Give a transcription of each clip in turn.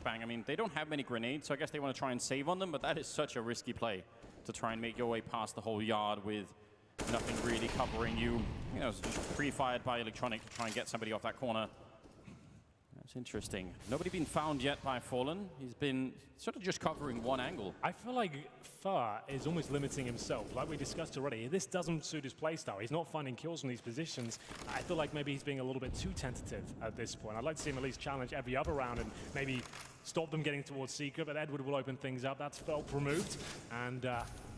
flashbang. I mean, they don't have many grenades, so I guess they want to try and save on them, but that is such a risky play to try and make your way past the whole yard with nothing really covering you. You know, it's just pre-fired by Electronic to try and get somebody off that corner. That's interesting. Nobody been found yet by Fallen. He's been sort of just covering one angle. I feel like Fur is almost limiting himself. Like we discussed already, this doesn't suit his playstyle. He's not finding kills from these positions. I feel like maybe he's being a little bit too tentative at this point. I'd like to see him at least challenge every other round and maybe stop them getting towards Seeker, but Edward will open things up. That's Felp removed, and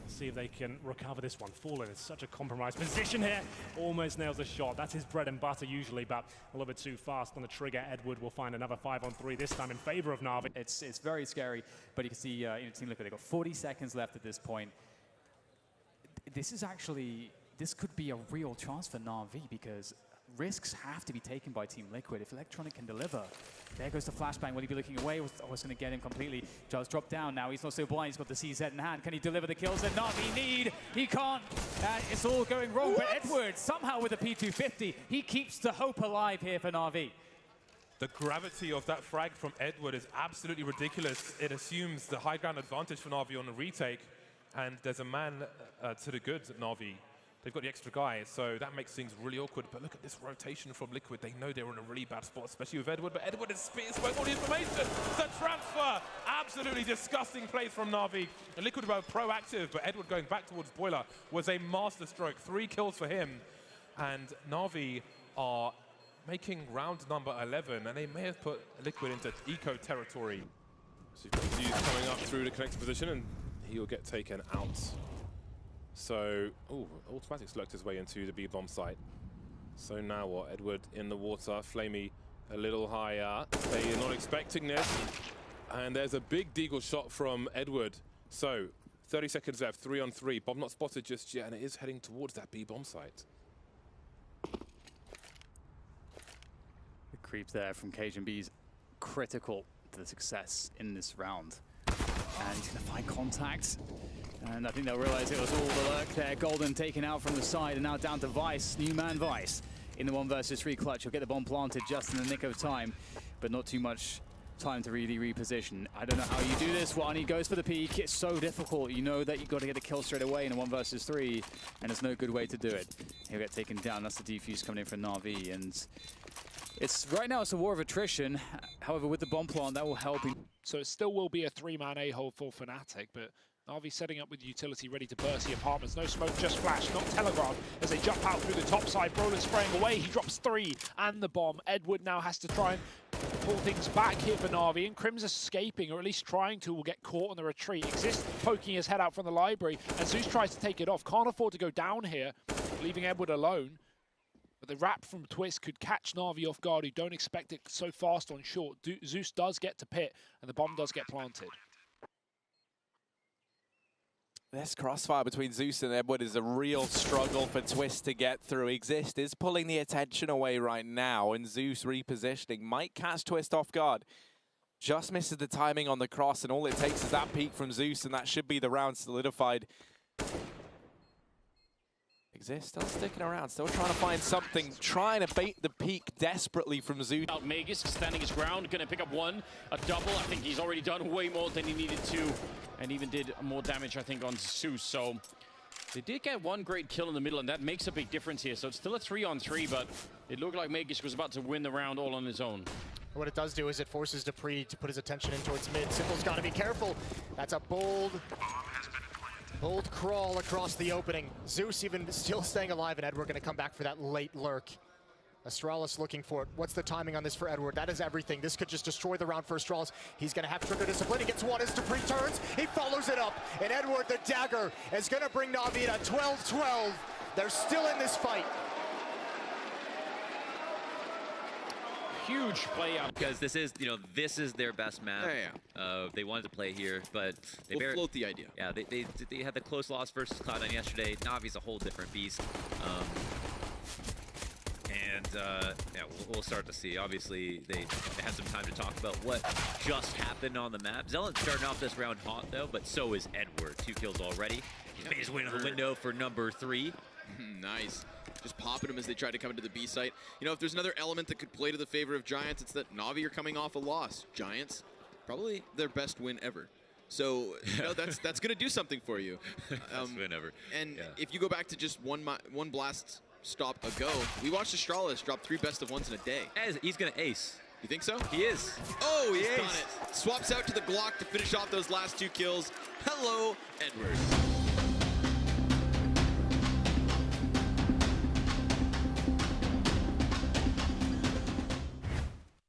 see if they can recover this one. Fallen is such a compromised position here. Almost nails the shot. That's his bread and butter usually, but a little bit too fast on the trigger. Edward will find another 5-on-3, this time in favor of Na'Vi. It's very scary, but you can see Team Liquid, they've got 40 seconds left at this point. This is actually, this could be a real chance for Na'Vi because risks have to be taken by Team Liquid. If Electronic can deliver, there goes the flashbang. Will he be looking away? Oh, it's going to get him completely. Just dropped down now. He's not so blind. He's got the CZ in hand. Can he deliver the kills that Na'Vi need? He can't. It's all going wrong. But Edward, somehow with a P250, he keeps the hope alive here for Na'Vi. The gravity of that frag from Edward is absolutely ridiculous. It assumes the high ground advantage for Na'Vi on the retake. And there's a man to the good at Na'Vi. They've got the extra guy, so that makes things really awkward. But look at this rotation from Liquid. They know they're in a really bad spot, especially with Edward. But Edward is spewing all the information. The transfer, absolutely disgusting plays from Na'Vi. And Liquid were proactive, but Edward going back towards Boiler was a masterstroke. 3 kills for him. And Na'Vi are making round number 11, and they may have put Liquid into eco territory. So you've got Zeus coming up through the connector position, and he'll get taken out. So, automatic selects his way into the B-bomb site. So now what? Edward in the water, Flamey a little higher. They're not expecting this. And there's a big deagle shot from Edward. So, 30 seconds left, 3-on-3. Bomb not spotted just yet, and it is heading towards that B-bomb site. The creep there from Cajun is critical to the success in this round. And he's going to find contact. And I think they'll realize it was all the lurk there. Golden taken out from the side, and now down to Vice. New man Vice in the 1-versus-3 clutch. He'll get the bomb planted just in the nick of time, but not too much time to really reposition. I don't know how you do this one. He goes for the peek. It's so difficult. You know that you've got to get a kill straight away in a 1-versus-3, and there's no good way to do it. He'll get taken down. That's the defuse coming in for Na'Vi, and right now it's a war of attrition. However, with the bomb plant, that will help him. So it still will be a 3-man A-hole for Fnatic, but Na'Vi setting up with utility ready to burst the apartments. No smoke, just flash, not telegraph as they jump out through the top side. Brolin spraying away, he drops 3 and the bomb. Edward now has to try and pull things back here for Na'Vi, and Crim's escaping, or at least trying to, will get caught on the retreat. Exist poking his head out from the library, and Zeus tries to take it off. Can't afford to go down here, leaving Edward alone. But the wrap from Twist could catch Na'Vi off guard, who don't expect it so fast on short. Zeus does get to pit, and the bomb does get planted. This crossfire between Zeus and Edward is a real struggle for Twist to get through. Exist is pulling the attention away right now, and Zeus repositioning might catch Twist off guard. Just misses the timing on the cross, and all it takes is that peek from Zeus, and that should be the round solidified. Exist still sticking around, still trying to find something, trying to bait the peak desperately from Zeus. Magus standing his ground, going to pick up one, a double. I think he's already done way more than he needed to, and even did more damage, I think, on Zeus. So they did get one great kill in the middle, and that makes a big difference here. So it's still a 3-on-3, but it looked like Magus was about to win the round all on his own. What it does do is it forces dupreeh to put his attention in towards mid. Simple's got to be careful. That's a bold crawl across the opening. Zeus even still staying alive, and Edward going to come back for that late lurk. Astralis looking for it. What's the timing on this for Edward? That is everything. This could just destroy the round for Astralis. He's going to have trigger discipline. He gets one as dupreeh turns. He follows it up. And Edward, the dagger, is going to bring Na'Vi to 12-12. They're still in this fight. Huge play out. Because this is, this is their best map. They wanted to play here, but they float the idea. Yeah, they had the close loss versus Cloud9 yesterday. Navi's a whole different beast. Yeah, we'll start to see. Obviously, they had some time to talk about what just happened on the map. Zealot's starting off this round hot, though, but so is Edward. 2 kills already. He's made his way to the window for number 3. Nice. Just popping them as they try to come into the B site. If there's another element that could play to the favor of Giants, it's that Na'Vi are coming off a loss. Giants, probably their best win ever. So you know, that's going to do something for you. Best win ever. And Yeah. if you go back to just one blast stop ago, we watched Astralis drop 3 best of 1s in a day. He's going to ace. You think so? He is. Oh, he's done it. Swaps out to the Glock to finish off those last 2 kills. Hello, Edward.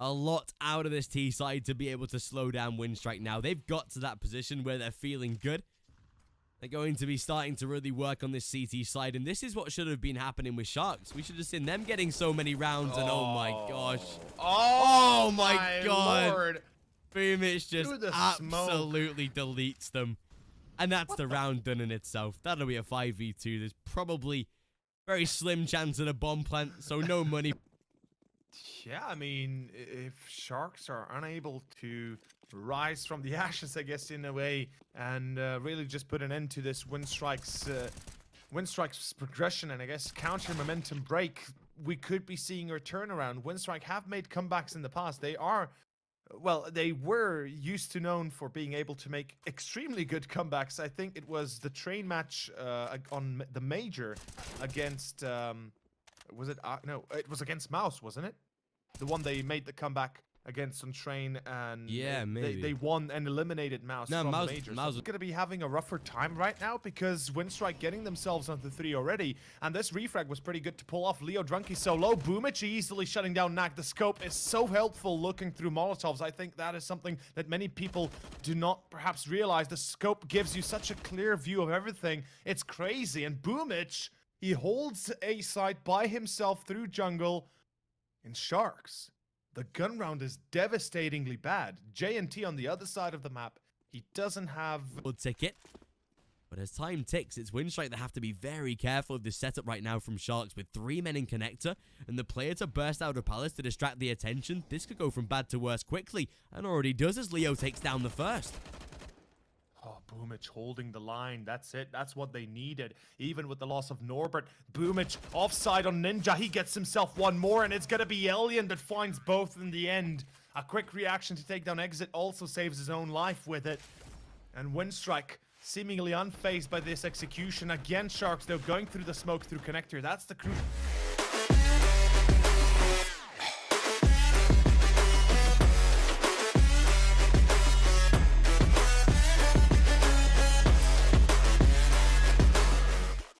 A lot out of this T side to be able to slow down Winstrike now. They've got to that position where they're feeling good. They're going to be starting to really work on this CT side, and this is what should have been happening with Sharks. We should have seen them getting so many rounds, and oh my gosh. Oh my God. Lord. Boombl4 just Through the absolutely deletes them. And that's the round done in itself. That'll be a 5v2. There's probably very slim chance of a bomb plant, so no money. Yeah, I mean, if Sharks are unable to rise from the ashes, I guess, in a way, and really just put an end to this Winstrike's progression and I guess counter momentum break, we could be seeing a turnaround. Winstrike have made comebacks in the past. They were used to known for being able to make extremely good comebacks. I think it was the train match on the major against, was it? No, it was against Mouse, wasn't it? The one they made the comeback against on Train, and yeah, maybe they won and eliminated Mouse from the majors. Mouse is going to be having a rougher time right now because Winstrike getting themselves onto 3 already, and this refrag was pretty good to pull off. Leo Drunky so low, Boombl4 easily shutting down Knack. The scope is so helpful looking through Molotovs. I think that is something that many people do not perhaps realize. The scope gives you such a clear view of everything. It's crazy, and Boombl4, he holds a site by himself through jungle. In Sharks, the gun round is devastatingly bad. JNT on the other side of the map, he doesn't have a ticket. But as time ticks, it's Winstrike that have to be very careful of this setup right now from Sharks with 3 men in connector and the player to burst out of Palace to distract the attention. This could go from bad to worse quickly, and already does as Leo takes down the first. Oh, Boombl4 holding the line. That's it. That's what they needed. Even with the loss of Norbert, Boombl4 offside on Ninja. He gets himself one more, and it's going to be Alien that finds both in the end. A quick reaction to take down Exit also saves his own life with it. And Winstrike seemingly unfazed by this execution. Again, Sharks, though, going through the smoke through connector. That's the crucial.